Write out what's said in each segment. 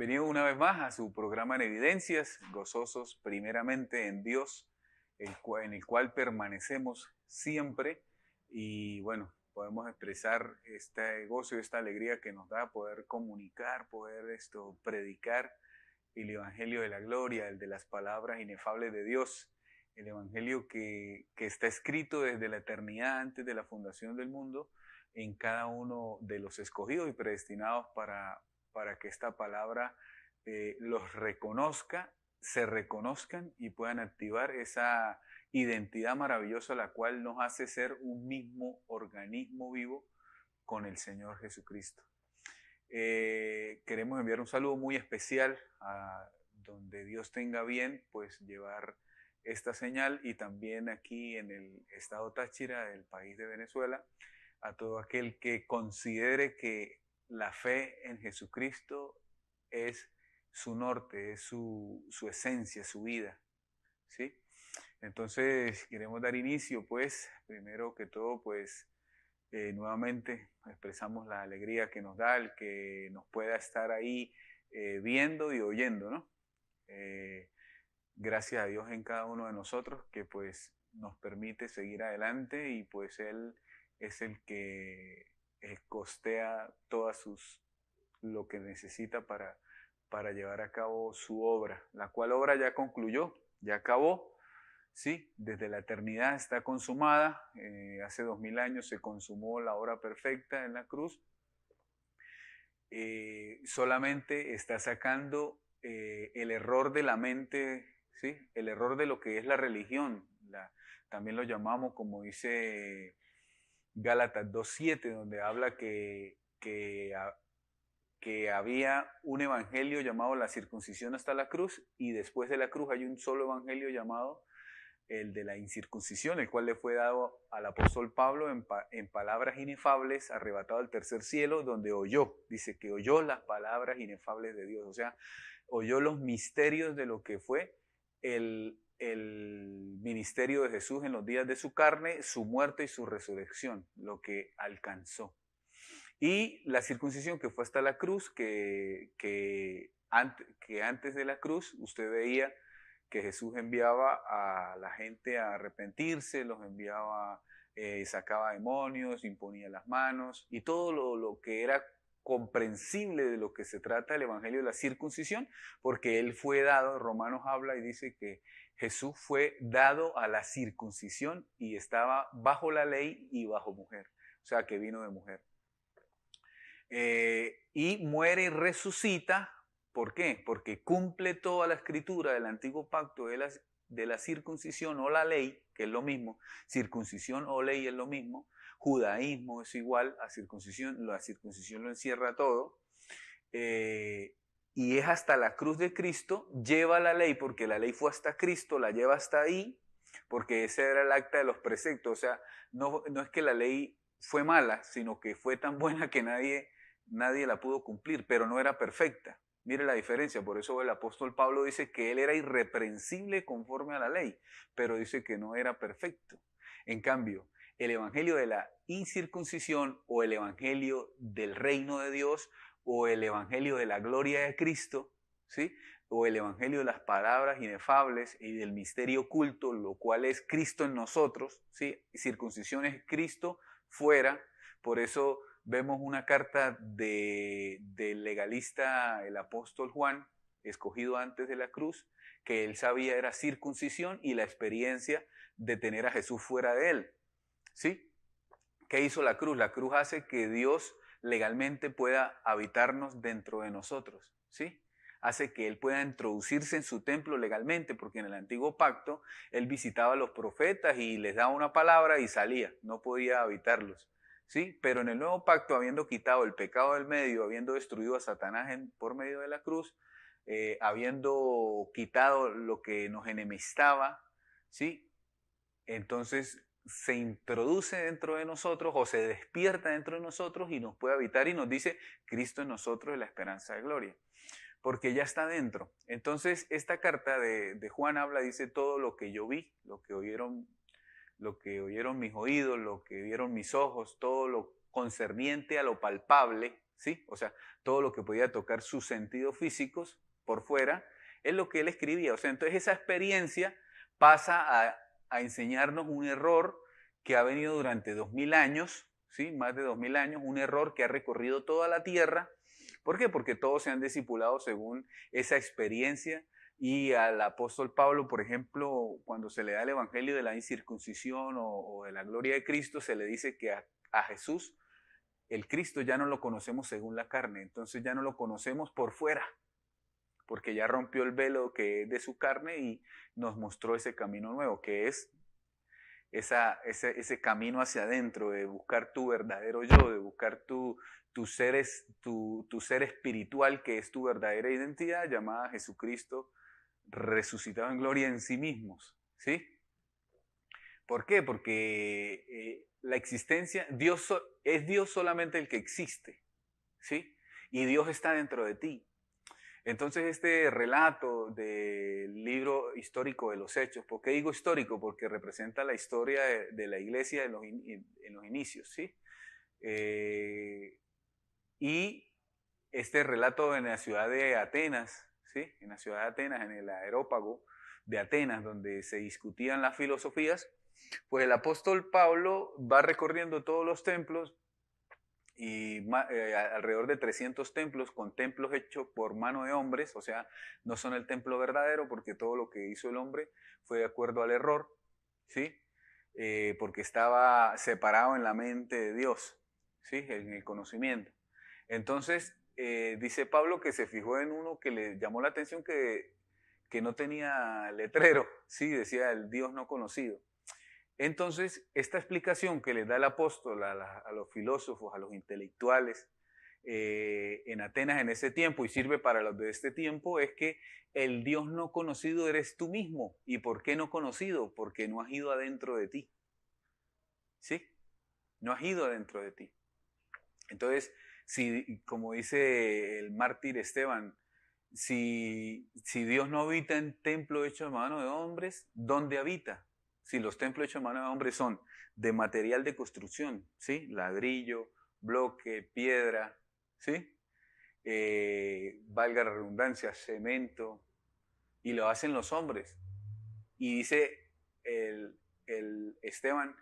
Bienvenido una vez más a su programa en Evidencias, gozosos primeramente en Dios, en el cual permanecemos siempre y bueno, podemos expresar este gozo y esta alegría que nos da poder comunicar, poder predicar el Evangelio de la gloria, el de las palabras inefables de Dios, el Evangelio que está escrito desde la eternidad antes de la fundación del mundo en cada uno de los escogidos y predestinados para que esta palabra los reconozca, se reconozcan y puedan activar esa identidad maravillosa la cual nos hace ser un mismo organismo vivo con el Señor Jesucristo. Queremos enviar un saludo muy especial a donde Dios tenga bien pues llevar esta señal y también aquí en el estado Táchira del país de Venezuela a todo aquel que considere que la fe en Jesucristo es su norte, es su esencia, su vida, ¿sí? Entonces queremos dar inicio, pues, primero que todo, pues, nuevamente expresamos la alegría que nos da el que nos pueda estar ahí viendo y oyendo, ¿no? Gracias a Dios en cada uno de nosotros que, pues, nos permite seguir adelante y, pues, Él es el que costea lo que necesita para llevar a cabo su obra, la cual obra ya concluyó, ya acabó, ¿sí? Desde la eternidad está consumada, hace 2000 años se consumó la obra perfecta en la cruz, solamente está sacando el error de la mente, ¿sí? El error de lo que es la religión, también lo llamamos, como dice Gálatas 2:7, donde habla que había un evangelio llamado la circuncisión hasta la cruz y después de la cruz hay un solo evangelio llamado el de la incircuncisión, el cual le fue dado al apóstol Pablo en palabras inefables, arrebatado al tercer cielo, donde dice que oyó las palabras inefables de Dios, o sea, oyó los misterios de lo que fue el ministerio de Jesús en los días de su carne, su muerte y su resurrección, lo que alcanzó. Y la circuncisión que fue hasta la cruz, que antes de la cruz usted veía que Jesús enviaba a la gente a arrepentirse, los enviaba, sacaba demonios, imponía las manos y todo lo que era comprensible de lo que se trata el evangelio de la circuncisión, porque él fue dado, Romanos habla y dice que Jesús fue dado a la circuncisión y estaba bajo la ley y bajo mujer, o sea que vino de mujer. Y muere y resucita. ¿Por qué? Porque cumple toda la escritura del antiguo pacto de la circuncisión o la ley, que es lo mismo, circuncisión o ley es lo mismo, judaísmo es igual a circuncisión, la circuncisión lo encierra todo, y es hasta la cruz de Cristo, lleva la ley, porque la ley fue hasta Cristo, la lleva hasta ahí, porque ese era el acta de los preceptos, o sea, no es que la ley fue mala, sino que fue tan buena que nadie la pudo cumplir, pero no era perfecta. Mire la diferencia, por eso el apóstol Pablo dice que él era irreprensible conforme a la ley, pero dice que no era perfecto. En cambio, el evangelio de la incircuncisión o el evangelio del reino de Dios o el evangelio de la gloria de Cristo, ¿sí? O el evangelio de las palabras inefables y del misterio oculto, lo cual es Cristo en nosotros, ¿sí? Circuncisión es Cristo fuera, por eso vemos una carta del legalista, el apóstol Juan, escogido antes de la cruz, que él sabía era circuncisión y la experiencia de tener a Jesús fuera de él. ¿Sí? ¿Qué hizo la cruz? La cruz hace que Dios legalmente pueda habitarnos dentro de nosotros. ¿Sí? Hace que Él pueda introducirse en su templo legalmente, porque en el antiguo pacto Él visitaba a los profetas y les daba una palabra y salía, no podía habitarlos. ¿Sí? Pero en el nuevo pacto, habiendo quitado el pecado del medio, habiendo destruido a Satanás por medio de la cruz, habiendo quitado lo que nos enemistaba, ¿sí? Entonces se introduce dentro de nosotros o se despierta dentro de nosotros y nos puede habitar y nos dice, Cristo en nosotros es la esperanza de gloria, porque ya está dentro. Entonces esta carta de Juan habla, dice todo lo que yo vi, lo que oyeron mis oídos, lo que vieron mis ojos, todo lo concerniente a lo palpable, ¿sí? O sea, todo lo que podía tocar sus sentidos físicos por fuera, es lo que él escribía. O sea, entonces esa experiencia pasa a enseñarnos un error que ha venido durante 2000 años, ¿sí? Más de 2000 años, un error que ha recorrido toda la tierra. ¿Por qué? Porque todos se han discipulado según esa experiencia. Y al apóstol Pablo, por ejemplo, cuando se le da el evangelio de la incircuncisión o de la gloria de Cristo, se le dice que a Jesús, el Cristo, ya no lo conocemos según la carne, entonces ya no lo conocemos por fuera, porque ya rompió el velo que es de su carne y nos mostró ese camino nuevo, que es ese camino hacia adentro, de buscar tu verdadero yo, de buscar tu ser espiritual, que es tu verdadera identidad, llamada Jesucristo, resucitado en gloria en sí mismos, ¿sí? ¿Por qué? Porque la existencia, es Dios solamente el que existe, ¿sí? Y Dios está dentro de ti. Entonces este relato del libro histórico de los Hechos, ¿por qué digo histórico? Porque representa la historia de la iglesia en los inicios, ¿sí? Y este relato en la ciudad de Atenas, ¿sí? En la ciudad de Atenas, en el Areópago de Atenas, donde se discutían las filosofías, pues el apóstol Pablo va recorriendo todos los templos y alrededor de 300 templos, con templos hechos por mano de hombres, o sea, no son el templo verdadero porque todo lo que hizo el hombre fue de acuerdo al error, ¿sí? Porque estaba separado en la mente de Dios, ¿sí? En el conocimiento. Entonces, dice Pablo que se fijó en uno que le llamó la atención que no tenía letrero, ¿sí? Decía el Dios no conocido. Entonces, esta explicación que les da el apóstol a los filósofos, a los intelectuales en Atenas en ese tiempo y sirve para los de este tiempo es que el Dios no conocido eres tú mismo. ¿Y por qué no conocido? Porque no has ido adentro de ti. ¿Sí? No has ido adentro de ti. Entonces, si, como dice el mártir Esteban, si Dios no habita en templo hecho de mano de hombres, ¿dónde habita? Si los templos hechos de mano de hombres son de material de construcción, ¿sí? Ladrillo, bloque, piedra, ¿sí? Valga la redundancia, cemento, y lo hacen los hombres. Y dice el Esteban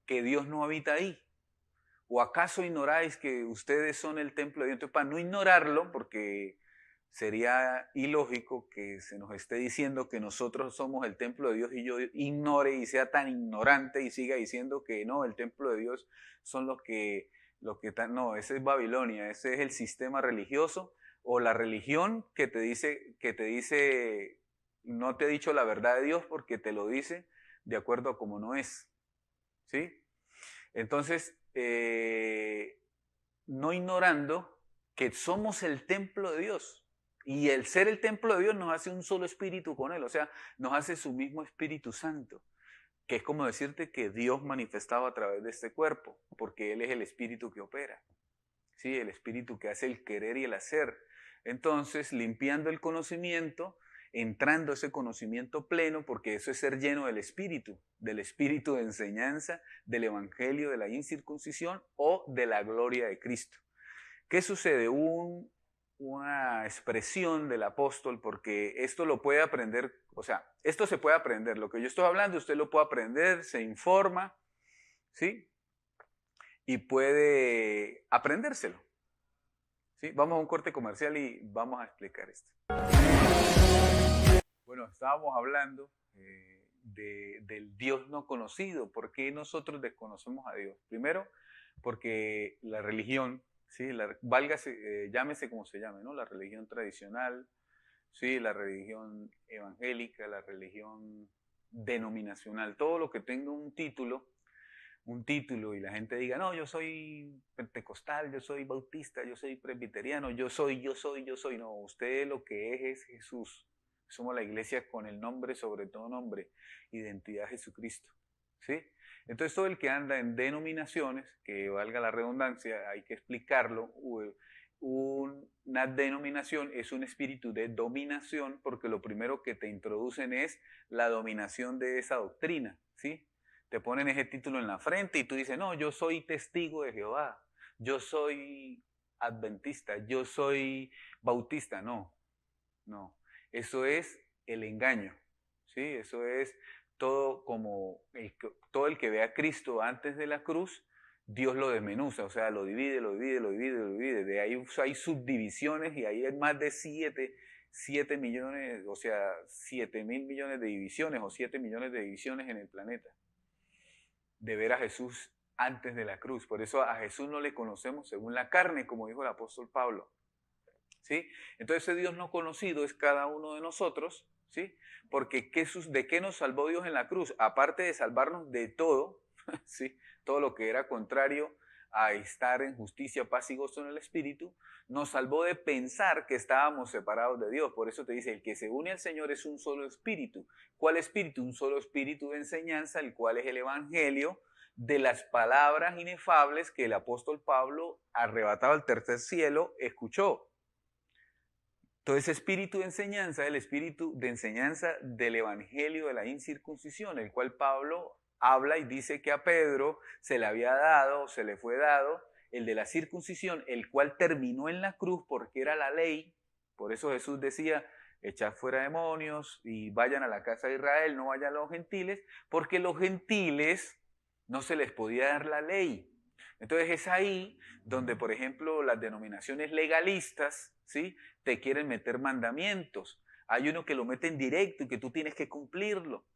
que Dios no habita ahí. ¿O acaso ignoráis que ustedes son el templo de Dios? Entonces, para no ignorarlo, porque sería ilógico que se nos esté diciendo que nosotros somos el templo de Dios y yo ignore y sea tan ignorante y siga diciendo que no, el templo de Dios son los que no, ese es Babilonia, ese es el sistema religioso o la religión que te dice, no te he dicho la verdad de Dios porque te lo dice de acuerdo a cómo no es, ¿sí? Entonces, no ignorando que somos el templo de Dios. Y el ser el templo de Dios nos hace un solo espíritu con Él, o sea, nos hace su mismo Espíritu Santo, que es como decirte que Dios manifestado a través de este cuerpo, porque Él es el espíritu que opera, ¿sí? El espíritu que hace el querer y el hacer. Entonces, limpiando el conocimiento, entrando ese conocimiento pleno, porque eso es ser lleno del espíritu de enseñanza, del evangelio, de la incircuncisión o de la gloria de Cristo. ¿Qué sucede? Una expresión del apóstol, porque esto lo puede aprender, o sea, esto se puede aprender, lo que yo estoy hablando usted lo puede aprender, se informa, ¿sí? Y puede aprendérselo, ¿sí? Vamos a un corte comercial y vamos a explicar esto. Bueno, estábamos hablando del Dios no conocido. ¿Por qué nosotros desconocemos a Dios? Primero, porque la religión, ¿sí? Llámese como se llame, ¿no? La religión tradicional, ¿sí? La religión evangélica, la religión denominacional, todo lo que tenga un título y la gente diga, no, yo soy pentecostal, yo soy bautista, yo soy presbiteriano, yo soy, no, usted lo que es Jesús. Somos la iglesia con el nombre sobre todo nombre, identidad Jesucristo, ¿sí? Entonces todo el que anda en denominaciones, que valga la redundancia, hay que explicarlo, una denominación es un espíritu de dominación porque lo primero que te introducen es la dominación de esa doctrina, ¿sí? Te ponen ese título en la frente y tú dices, no, yo soy testigo de Jehová, yo soy adventista, yo soy bautista. No, no. Eso es el engaño, ¿sí? Eso es todo como todo el que ve a Cristo antes de la cruz, Dios lo desmenuza, o sea, lo divide, lo divide, lo divide, lo divide. De ahí hay subdivisiones y ahí hay más de 7 millones, o sea, 7.000 millones de divisiones o 7 millones de divisiones en el planeta. De ver a Jesús antes de la cruz. Por eso a Jesús no le conocemos según la carne, como dijo el apóstol Pablo. ¿Sí? Entonces ese Dios no conocido es cada uno de nosotros, ¿sí? Porque ¿de qué nos salvó Dios en la cruz? Aparte de salvarnos de todo, ¿sí? Todo lo que era contrario a estar en justicia, paz y gozo en el Espíritu, nos salvó de pensar que estábamos separados de Dios. Por eso te dice, el que se une al Señor es un solo espíritu. ¿Cuál espíritu? Un solo espíritu de enseñanza, el cual es el Evangelio de las palabras inefables que el apóstol Pablo, arrebatado al tercer cielo, escuchó. Todo ese espíritu de enseñanza, el espíritu de enseñanza del evangelio de la incircuncisión, el cual Pablo habla y dice que a Pedro se le había dado, se le fue dado, el de la circuncisión, el cual terminó en la cruz porque era la ley. Por eso Jesús decía, echad fuera demonios y vayan a la casa de Israel, no vayan a los gentiles, porque los gentiles no se les podía dar la ley. Entonces es ahí donde, por ejemplo, las denominaciones legalistas, ¿sí?, te quieren meter mandamientos. Hay uno que lo mete en directo y que tú tienes que cumplirlo.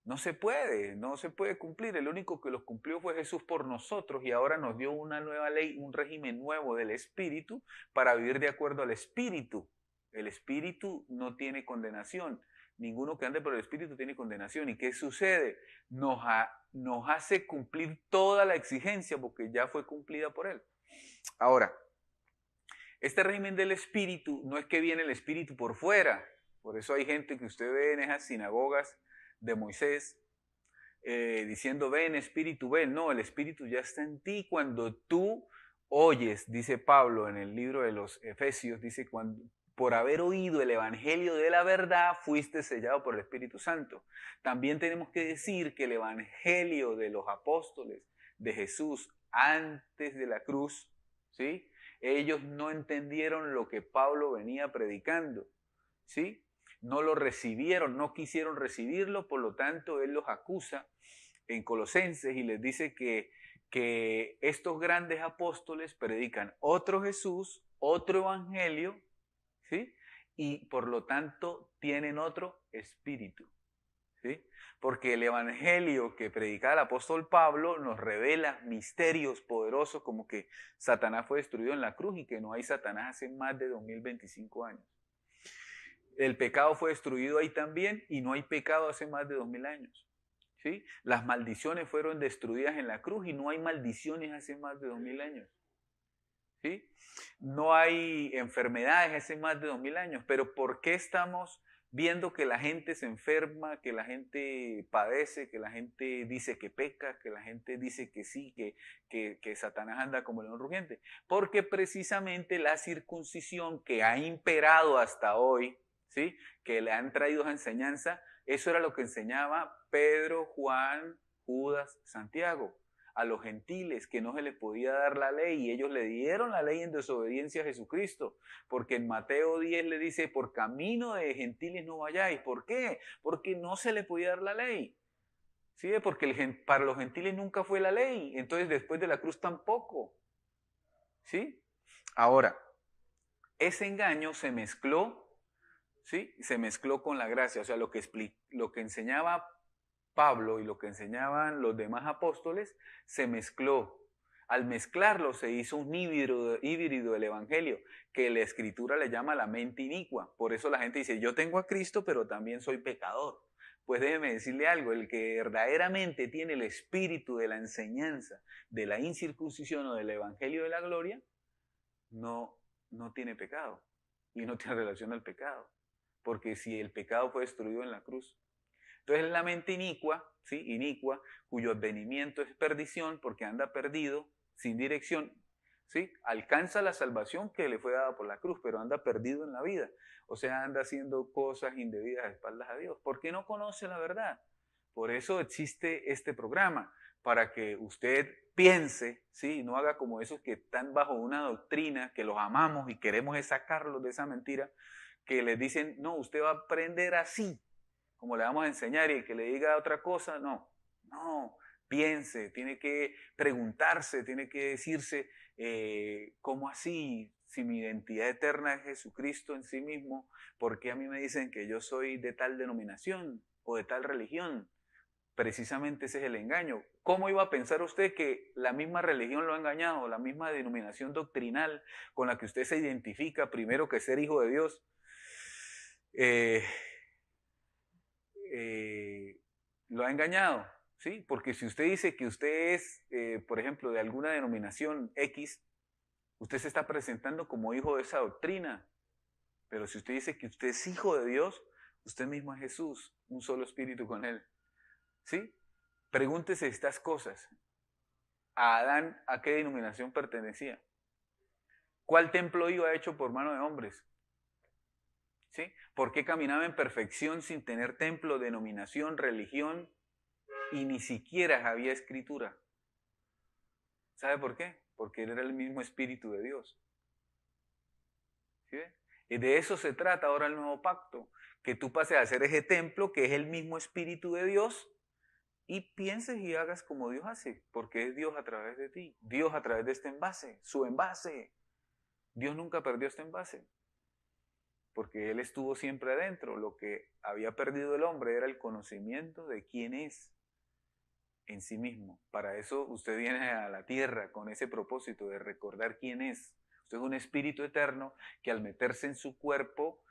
No se puede cumplir. El único que los cumplió fue Jesús por nosotros y ahora nos dio una nueva ley, un régimen nuevo del Espíritu para vivir de acuerdo al Espíritu. El Espíritu no tiene condenación. Ninguno que ande por el Espíritu tiene condenación. ¿Y qué sucede? Nos hace cumplir toda la exigencia porque ya fue cumplida por Él. Ahora, este régimen del Espíritu no es que viene el Espíritu por fuera. Por eso hay gente que usted ve en esas sinagogas de Moisés diciendo, ven Espíritu, ven. No, el Espíritu ya está en ti cuando tú oyes, dice Pablo en el libro de los Efesios, dice, por haber oído el Evangelio de la verdad, fuiste sellado por el Espíritu Santo. También tenemos que decir que el Evangelio de los apóstoles de Jesús antes de la cruz, ¿sí?, ellos no entendieron lo que Pablo venía predicando, ¿sí? No lo recibieron, no quisieron recibirlo, por lo tanto él los acusa en Colosenses y les dice que estos grandes apóstoles predican otro Jesús, otro evangelio, ¿sí?, y por lo tanto tienen otro espíritu, ¿sí? Porque el evangelio que predicaba el apóstol Pablo nos revela misterios poderosos como que Satanás fue destruido en la cruz y que no hay Satanás hace más de 2025 años. El pecado fue destruido ahí también y no hay pecado hace más de 2000 años. ¿Sí? Las maldiciones fueron destruidas en la cruz y no hay maldiciones hace más de 2000 años. ¿Sí? No hay enfermedades hace más de 2000 años. Pero ¿por qué estamos viendo que la gente se enferma, que la gente padece, que la gente dice que peca, que la gente dice que sí, que Satanás anda como león rugiente? Porque precisamente la circuncisión que ha imperado hasta hoy, ¿sí?, que le han traído a enseñanza, eso era lo que enseñaba Pedro, Juan, Judas, Santiago, a los gentiles, que no se les podía dar la ley, y ellos le dieron la ley en desobediencia a Jesucristo, porque en Mateo 10 le dice, por camino de gentiles no vayáis. ¿Por qué? Porque no se le podía dar la ley. ¿Sí? Porque para los gentiles nunca fue la ley, entonces después de la cruz tampoco. ¿Sí? Ahora, ese engaño se mezcló, ¿sí?, se mezcló con la gracia, o sea, lo que enseñaba Pablo y lo que enseñaban los demás apóstoles se mezcló. Al mezclarlo se hizo un híbrido del evangelio, que la escritura le llama la mente inicua. Por eso la gente dice, yo tengo a Cristo, pero también soy pecador. Pues déjeme decirle algo, el que verdaderamente tiene el espíritu de la enseñanza, de la incircuncisión o del evangelio de la gloria, no tiene pecado y no tiene relación al pecado. Porque si el pecado fue destruido en la cruz. Entonces la mente inicua, ¿sí?, inicua, cuyo advenimiento es perdición porque anda perdido, sin dirección, ¿sí?, alcanza la salvación que le fue dada por la cruz, pero anda perdido en la vida. O sea, anda haciendo cosas indebidas a espaldas a Dios, porque no conoce la verdad. Por eso existe este programa, para que usted piense, ¿sí? No haga como esos que están bajo una doctrina, que los amamos y queremos es sacarlos de esa mentira, que les dicen, no, usted va a aprender así, como le vamos a enseñar, y el que le diga otra cosa, no, piense, tiene que preguntarse, tiene que decirse, ¿cómo así? Si mi identidad eterna es Jesucristo en sí mismo, ¿por qué a mí me dicen que yo soy de tal denominación o de tal religión? Precisamente ese es el engaño. ¿Cómo iba a pensar usted que la misma religión lo ha engañado, la misma denominación doctrinal con la que usted se identifica, primero que ser hijo de Dios, eh, lo ha engañado? ¿Sí? Porque si usted dice que usted es, por ejemplo, de alguna denominación X, usted se está presentando como hijo de esa doctrina. Pero si usted dice que usted es hijo de Dios, usted mismo es Jesús, un solo espíritu con Él. ¿Sí? Pregúntese estas cosas. ¿A Adán a qué denominación pertenecía? ¿Cuál templo iba hecho por mano de hombres? ¿Sí? ¿Por qué caminaba en perfección sin tener templo, denominación, religión y ni siquiera había escritura? ¿Sabe por qué? Porque él era el mismo espíritu de Dios. ¿Sí? Y de eso se trata ahora el nuevo pacto, que tú pases a ser ese templo que es el mismo espíritu de Dios y pienses y hagas como Dios hace, porque es Dios a través de ti, Dios a través de este envase, su envase. Dios nunca perdió este envase, porque Él estuvo siempre adentro. Lo que había perdido el hombre era el conocimiento de quién es en sí mismo. Para eso usted viene a la tierra con ese propósito de recordar quién es. Usted es un espíritu eterno que al meterse en su cuerpo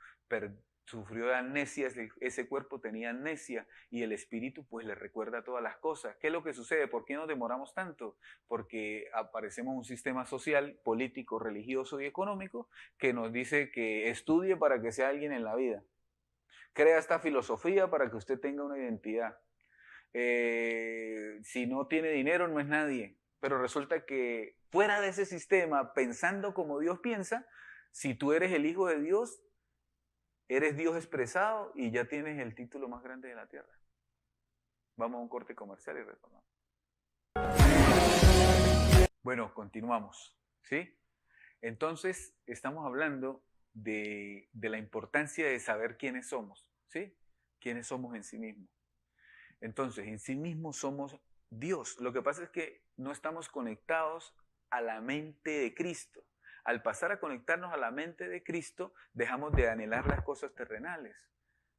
sufrió de amnesia, ese cuerpo tenía amnesia y el espíritu pues le recuerda todas las cosas. ¿Qué es lo que sucede? ¿Por qué nos demoramos tanto? Porque aparecemos un sistema social, político, religioso y económico que nos dice que estudie para que sea alguien en la vida. Crea esta filosofía para que usted tenga una identidad. Si no tiene dinero no es nadie, pero resulta que fuera de ese sistema, pensando como Dios piensa, si tú eres el hijo de Dios, eres Dios expresado y ya tienes el título más grande de la tierra. Vamos a un corte comercial y retornamos. Bueno, continuamos, ¿sí? Entonces, estamos hablando de la importancia de saber quiénes somos, ¿sí? Quiénes somos en sí mismos. Entonces, en sí mismos somos Dios. Lo que pasa es que no estamos conectados a la mente de Cristo. Al pasar a conectarnos a la mente de Cristo, dejamos de anhelar las cosas terrenales.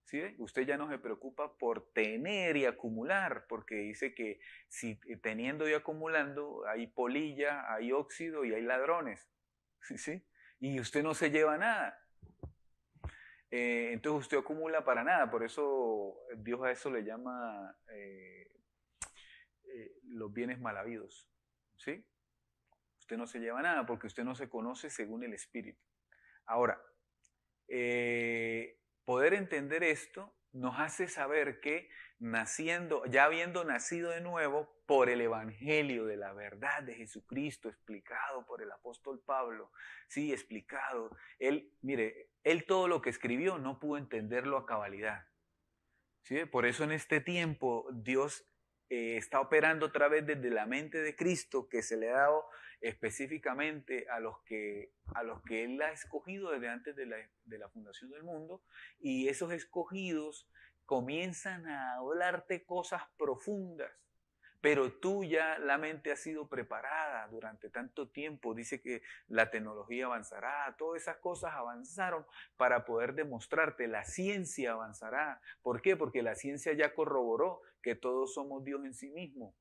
¿Sí ve? Usted ya no se preocupa por tener y acumular, porque dice que si teniendo y acumulando hay polilla, hay óxido y hay ladrones. ¿Sí? Y usted no se lleva nada. Entonces usted acumula para nada, por eso Dios a eso le llama los bienes mal habidos, ¿sí? Usted no se lleva nada porque usted no se conoce según el Espíritu. Ahora, poder entender esto nos hace saber que naciendo, ya habiendo nacido de nuevo por el Evangelio de la verdad de Jesucristo, explicado por el apóstol Pablo, sí, explicado, él, mire, él todo lo que escribió no pudo entenderlo a cabalidad, ¿sí? Por eso en este tiempo Dios está operando otra vez desde la mente de Cristo que se le ha dado específicamente a los que Él ha escogido desde antes de la fundación del mundo, y esos escogidos comienzan a hablarte cosas profundas, pero tú ya la mente ha sido preparada durante tanto tiempo. Dice que la tecnología avanzará, todas esas cosas avanzaron para poder demostrarte, la ciencia avanzará. ¿Por qué? Porque la ciencia ya corroboró que todos somos Dios en sí mismo.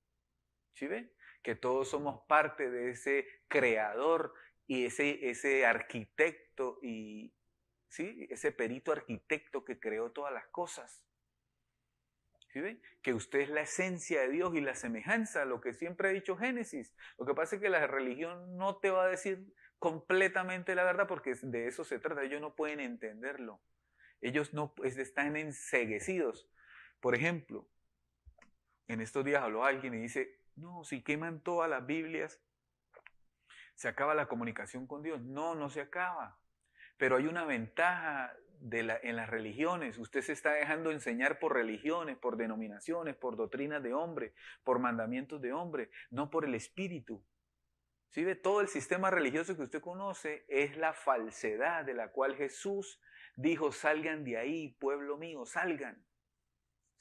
¿Sí ven? Que todos somos parte de ese creador y ese arquitecto y ¿sí? Ese perito arquitecto que creó todas las cosas. ¿Sí ven? Que usted es la esencia de Dios y la semejanza, lo que siempre ha dicho Génesis. Lo que pasa es que la religión no te va a decir completamente la verdad porque de eso se trata. Ellos no pueden entenderlo. Ellos no están enceguecidos. Por ejemplo, en estos días habló alguien y dice, no, si queman todas las Biblias, se acaba la comunicación con Dios. No, no se acaba. Pero hay una ventaja en las religiones. Usted se está dejando enseñar por religiones, por denominaciones, por doctrinas de hombre, por mandamientos de hombre, no por el Espíritu. ¿Sí ve? Todo el sistema religioso que usted conoce es la falsedad de la cual Jesús dijo: salgan de ahí, pueblo mío, salgan.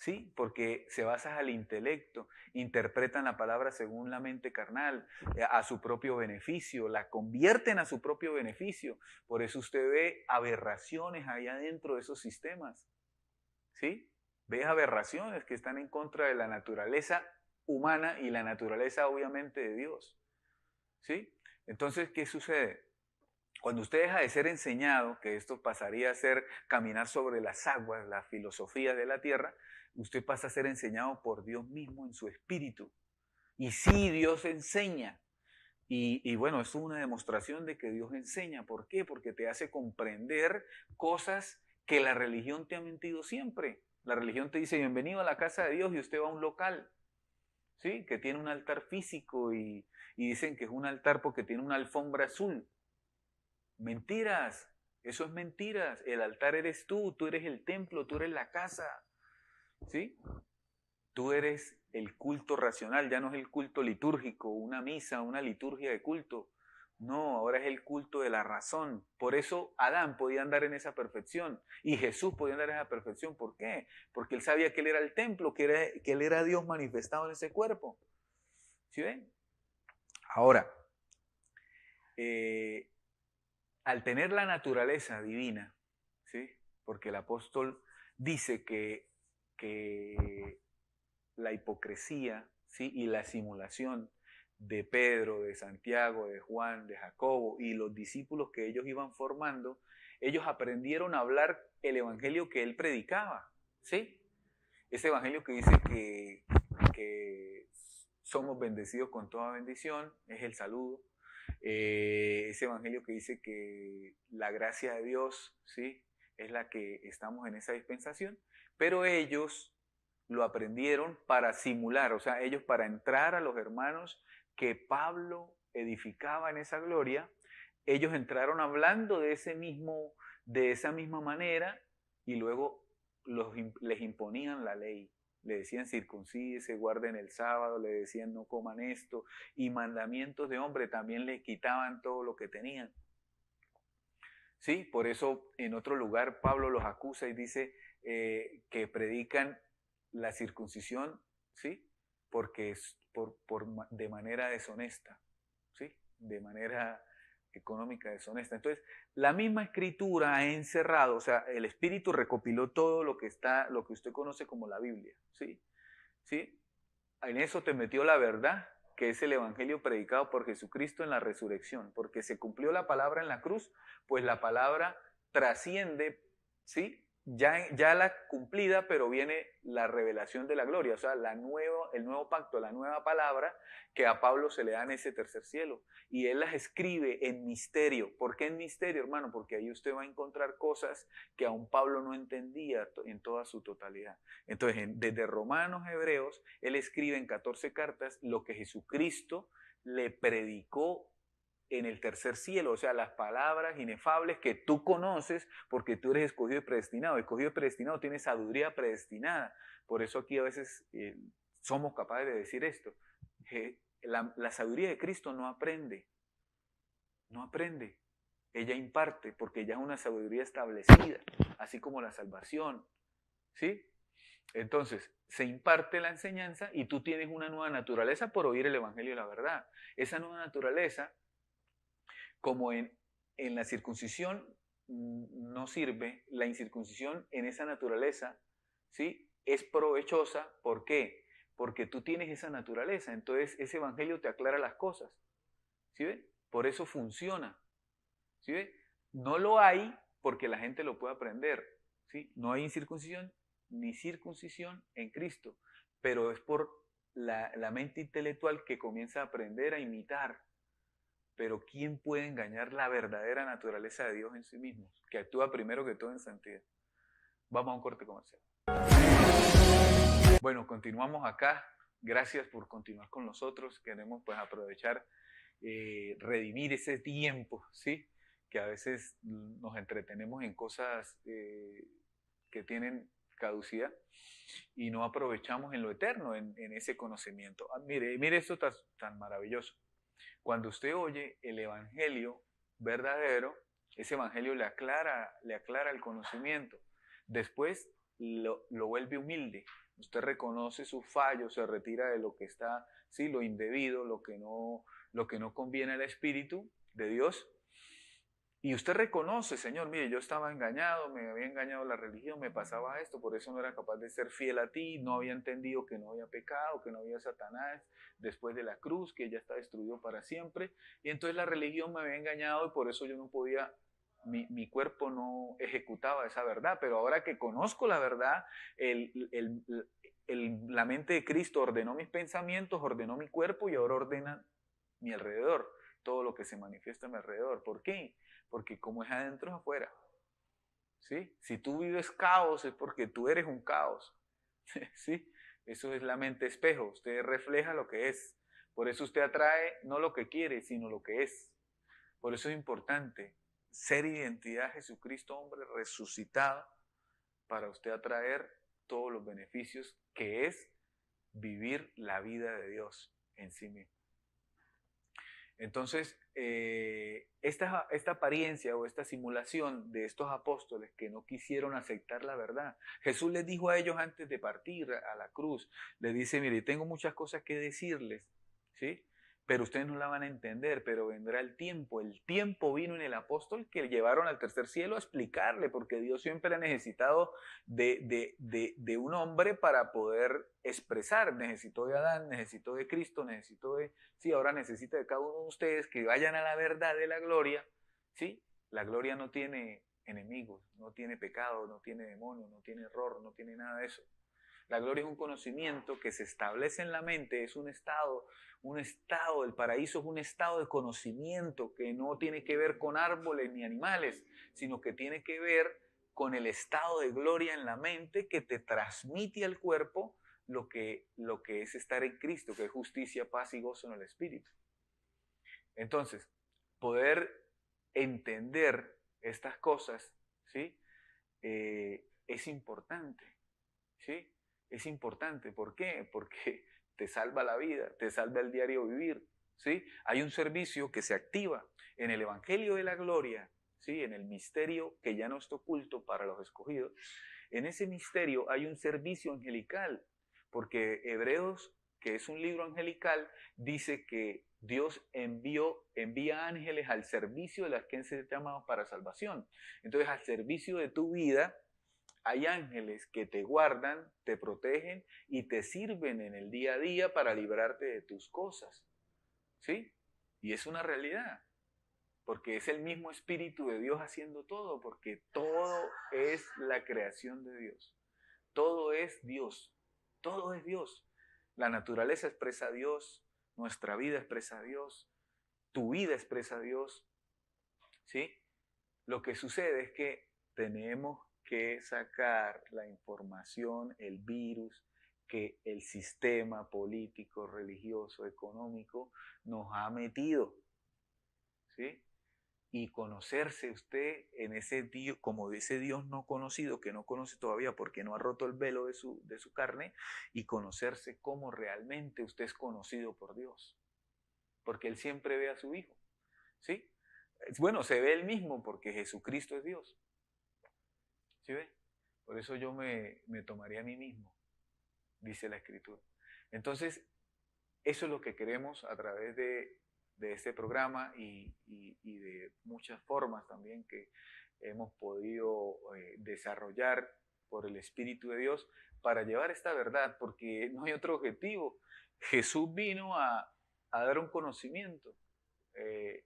¿Sí? Porque se basan al intelecto, interpretan la palabra según la mente carnal, a su propio beneficio, la convierten a su propio beneficio. Por eso usted ve aberraciones allá dentro de esos sistemas. ¿Sí? Ve aberraciones que están en contra de la naturaleza humana y la naturaleza obviamente de Dios. ¿Sí? Entonces, ¿qué sucede? Cuando usted deja de ser enseñado, que esto pasaría a ser caminar sobre las aguas, la filosofía de la tierra, usted pasa a ser enseñado por Dios mismo en su espíritu. Y sí, Dios enseña. Y bueno, eso es una demostración de que Dios enseña. ¿Por qué? Porque te hace comprender cosas que la religión te ha mentido siempre. La religión te dice: bienvenido a la casa de Dios, y usted va a un local, ¿sí? Que tiene un altar físico y dicen que es un altar porque tiene una alfombra azul. Mentiras, eso es mentiras. El altar eres tú eres el templo, tú eres la casa, ¿sí? Tú eres el culto racional, ya no es el culto litúrgico, una misa, una liturgia de culto. No, ahora es el culto de la razón. Por eso Adán podía andar en esa perfección y Jesús podía andar en esa perfección. ¿Por qué? Porque él sabía que él era el templo, que él era Dios manifestado en ese cuerpo. ¿Sí ven? Ahora, al tener la naturaleza divina, ¿sí? Porque el apóstol dice que la hipocresía, ¿sí? Y la simulación de Pedro, de Santiago, de Juan, de Jacobo y los discípulos que ellos iban formando, ellos aprendieron a hablar el evangelio que él predicaba, ¿sí? Ese evangelio que dice que somos bendecidos con toda bendición, es el saludo. Ese evangelio que dice que la gracia de Dios, ¿sí? Es la que estamos en esa dispensación, pero ellos lo aprendieron para simular, o sea, ellos para entrar a los hermanos que Pablo edificaba en esa gloria, ellos entraron hablando de esa misma manera, y luego les imponían la ley. Le decían: circuncídese, guarden el sábado, le decían: no coman esto, y mandamientos de hombre también les quitaban todo lo que tenían. ¿Sí? Por eso en otro lugar Pablo los acusa y dice que predican la circuncisión, ¿sí? Porque es de manera deshonesta, ¿sí? De manera económica deshonesta. Entonces, la misma escritura ha encerrado, o sea, el Espíritu recopiló todo lo que usted conoce como la Biblia, ¿sí? ¿Sí? En eso te metió la verdad, que es el evangelio predicado por Jesucristo en la resurrección, porque se cumplió la palabra en la cruz, pues la palabra trasciende, ¿sí? Ya la cumplida, pero viene la revelación de la gloria, o sea, el nuevo pacto, la nueva palabra que a Pablo se le da en ese tercer cielo. Y él las escribe en misterio. ¿Por qué en misterio, hermano? Porque ahí usted va a encontrar cosas que aún Pablo no entendía en toda su totalidad. Entonces, desde Romanos a Hebreos, él escribe en 14 cartas lo que Jesucristo le predicó en el tercer cielo, o sea, las palabras inefables que tú conoces porque tú eres escogido y predestinado. Escogido y predestinado tiene sabiduría predestinada. Por eso aquí a veces somos capaces de decir esto. La sabiduría de Cristo no aprende. Ella imparte, porque ya es una sabiduría establecida, así como la salvación. ¿Sí? Entonces, se imparte la enseñanza y tú tienes una nueva naturaleza por oír el evangelio de la verdad. Esa nueva naturaleza, como en la circuncisión no sirve, la incircuncisión en esa naturaleza, ¿sí? Es provechosa. ¿Por qué? Porque tú tienes esa naturaleza, entonces ese evangelio te aclara las cosas. ¿Sí ve? Por eso funciona. ¿Sí ve? No lo hay porque la gente lo puede aprender. ¿Sí? No hay incircuncisión ni circuncisión en Cristo, pero es por la mente intelectual que comienza a aprender a imitar. Pero ¿quién puede engañar la verdadera naturaleza de Dios en sí mismo, que actúa primero que todo en santidad? Vamos a un corte comercial. Bueno, continuamos acá. Gracias por continuar con nosotros. Queremos pues aprovechar, redimir ese tiempo, ¿sí? que a veces nos entretenemos en cosas que tienen caducidad y no aprovechamos en lo eterno, en ese conocimiento. Mire esto tan maravilloso. Cuando usted oye el evangelio verdadero, ese evangelio le aclara el conocimiento. Después lo vuelve humilde. Usted reconoce sus fallos, se retira de lo que está, sí, lo indebido, lo que no conviene al Espíritu de Dios. Y usted reconoce, Señor, mire, yo estaba engañado, me había engañado la religión, me pasaba esto, por eso no era capaz de ser fiel a ti, no había entendido que no había pecado, que no había Satanás después de la cruz, que ya está destruido para siempre. Y entonces la religión me había engañado y por eso yo no podía, mi cuerpo no ejecutaba esa verdad. Pero ahora que conozco la verdad, la mente de Cristo ordenó mis pensamientos, ordenó mi cuerpo y ahora ordena mi alrededor, todo lo que se manifiesta a mi alrededor. ¿Por qué? Porque como es adentro es afuera. ¿Sí? Si tú vives caos es porque tú eres un caos. ¿Sí? Eso es la mente espejo. Usted refleja lo que es. Por eso usted atrae no lo que quiere, sino lo que es. Por eso es importante ser identidad Jesucristo, hombre resucitado, para usted atraer todos los beneficios que es vivir la vida de Dios en sí mismo. Entonces, esta apariencia o esta simulación de estos apóstoles que no quisieron aceptar la verdad, Jesús les dijo a ellos antes de partir a la cruz, les dice, mire, tengo muchas cosas que decirles, ¿sí? Pero ustedes no la van a entender, pero vendrá el tiempo. El tiempo vino en el apóstol que llevaron al tercer cielo a explicarle, porque Dios siempre ha necesitado de un hombre para poder expresar. Necesitó de Adán, necesitó de Cristo, necesitó de... Sí, ahora necesita de cada uno de ustedes que vayan a la verdad de la gloria. ¿Sí? La gloria no tiene enemigos, no tiene pecado, no tiene demonio, no tiene error, no tiene nada de eso. La gloria es un conocimiento que se establece en la mente, es un estado, el paraíso es un estado de conocimiento que no tiene que ver con árboles ni animales, sino que tiene que ver con el estado de gloria en la mente que te transmite al cuerpo lo que es estar en Cristo, que es justicia, paz y gozo en el Espíritu. Entonces, poder entender estas cosas, ¿sí? Es importante, ¿sí? Es importante. ¿Por qué? Porque te salva la vida, te salva el diario vivir, ¿sí? Hay un servicio que se activa en el Evangelio de la Gloria, ¿sí? En el misterio que ya no está oculto para los escogidos. En ese misterio hay un servicio angelical, porque Hebreos, que es un libro angelical, dice que Dios envía ángeles al servicio de las que han sido llamados para salvación. Entonces, al servicio de tu vida, hay ángeles que te guardan, te protegen y te sirven en el día a día para librarte de tus cosas. ¿Sí? Y es una realidad, porque es el mismo Espíritu de Dios haciendo todo, porque todo es la creación de Dios. Todo es Dios. Todo es Dios. La naturaleza expresa a Dios, nuestra vida expresa a Dios, tu vida expresa a Dios. ¿Sí? Lo que sucede es que tenemos que sacar la información, el virus que el sistema político, religioso, económico nos ha metido, ¿sí? Y conocerse usted en ese Dios, como ese Dios no conocido, que no conoce todavía porque no ha roto el velo de su carne, y conocerse como realmente usted es conocido por Dios, porque Él siempre ve a su Hijo, ¿sí? Bueno, se ve Él mismo porque Jesucristo es Dios. ¿Sí ve? Por eso yo me tomaría a mí mismo, dice la Escritura. Entonces, eso es lo que queremos a través de este programa y de muchas formas también que hemos podido desarrollar por el Espíritu de Dios para llevar esta verdad, porque no hay otro objetivo. Jesús vino a dar un conocimiento.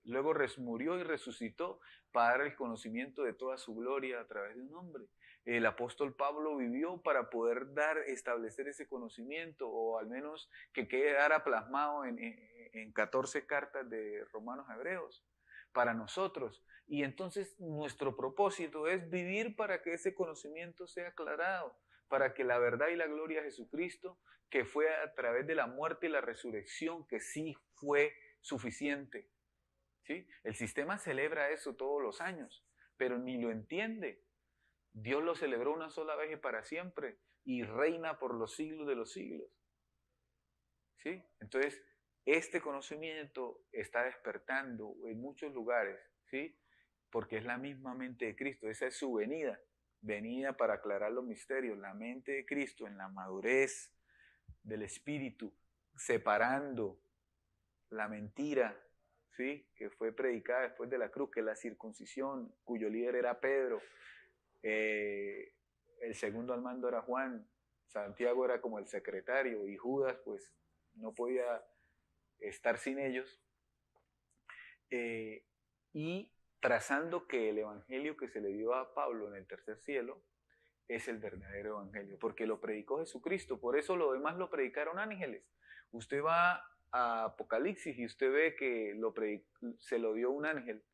Luego murió y resucitó para dar el conocimiento de toda su gloria a través de un hombre. El apóstol Pablo vivió para poder establecer ese conocimiento, o al menos que quedara plasmado en 14 cartas de Romanos a Hebreos para nosotros. Y entonces nuestro propósito es vivir para que ese conocimiento sea aclarado, para que la verdad y la gloria de Jesucristo, que fue a través de la muerte y la resurrección, que sí fue suficiente, ¿sí? El sistema celebra eso todos los años, pero ni lo entiende. Dios lo celebró una sola vez y para siempre, y reina por los siglos de los siglos, ¿sí? Entonces, este conocimiento está despertando en muchos lugares, ¿sí? Porque es la misma mente de Cristo, esa es su venida, venida para aclarar los misterios, la mente de Cristo en la madurez del Espíritu, separando la mentira, ¿sí? Que fue predicada después de la cruz, que es la circuncisión, cuyo líder era Pedro, el segundo al mando era Juan, Santiago era como el secretario y Judas pues no podía estar sin ellos, y trazando que el evangelio que se le dio a Pablo en el tercer cielo es el verdadero evangelio, porque lo predicó Jesucristo, por eso lo demás lo predicaron ángeles. Usted va a Apocalipsis y usted ve que se lo dio un ángel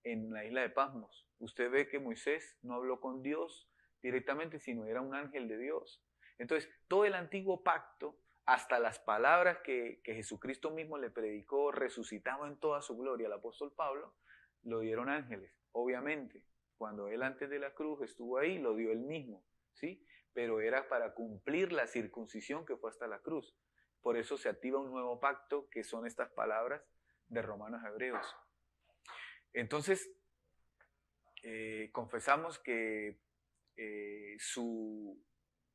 en la isla de Pasmos. Usted ve que Moisés no habló con Dios directamente, sino era un ángel de Dios. Entonces, todo el antiguo pacto, hasta las palabras que Jesucristo mismo le predicó, resucitado en toda su gloria al apóstol Pablo, lo dieron ángeles, obviamente. Cuando él antes de la cruz estuvo ahí, lo dio él mismo, ¿sí? Pero era para cumplir la circuncisión que fue hasta la cruz. Por eso se activa un nuevo pacto, que son estas palabras de Romanos a Hebreos. Entonces, confesamos que su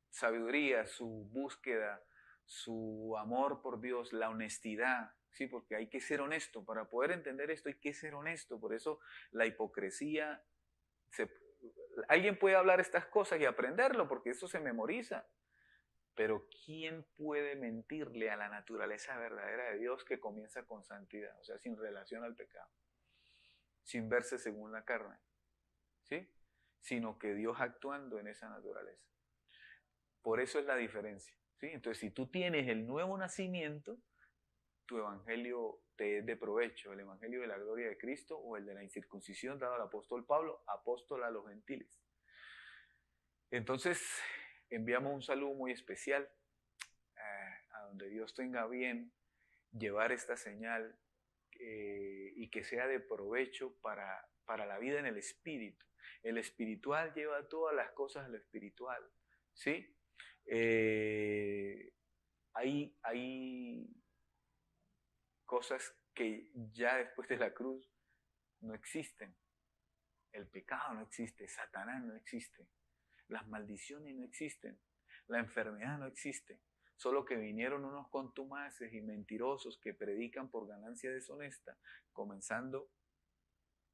sabiduría, su búsqueda, su amor por Dios, la honestidad, ¿sí? Porque hay que ser honesto. Para poder entender esto hay que ser honesto. Por eso la hipocresía, alguien puede hablar estas cosas y aprenderlo, porque eso se memoriza. Pero ¿quién puede mentirle a la naturaleza verdadera de Dios que comienza con santidad? O sea, sin relación al pecado, sin verse según la carne, ¿sí? Sino que Dios actuando en esa naturaleza. Por eso es la diferencia, ¿sí? Entonces, si tú tienes el nuevo nacimiento, tu evangelio te es de provecho, el evangelio de la gloria de Cristo o el de la incircuncisión dado al apóstol Pablo, apóstol a los gentiles. Entonces, enviamos un saludo muy especial a donde Dios tenga bien llevar esta señal y que sea de provecho para la vida en el espíritu. El espiritual lleva todas las cosas a lo espiritual, ¿sí? Hay cosas que ya después de la cruz no existen. El pecado no existe, Satanás no existe, las maldiciones no existen, la enfermedad no existe. Solo que vinieron unos contumaces y mentirosos que predican por ganancia deshonesta, comenzando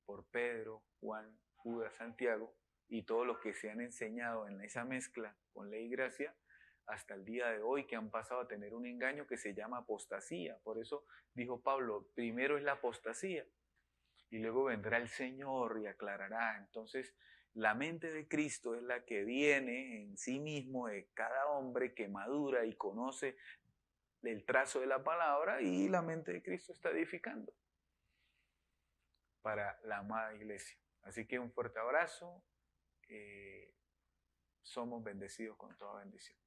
por Pedro, Juan, Judas, Santiago y todos los que se han enseñado en esa mezcla con ley y gracia hasta el día de hoy, que han pasado a tener un engaño que se llama apostasía. Por eso dijo Pablo, primero es la apostasía y luego vendrá el Señor y aclarará. Entonces, la mente de Cristo es la que viene en sí mismo de cada hombre que madura y conoce el trazo de la palabra, y la mente de Cristo está edificando para la amada iglesia. Así que un fuerte abrazo. Somos bendecidos con toda bendición.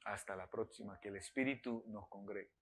Hasta la próxima. Que el Espíritu nos congregue.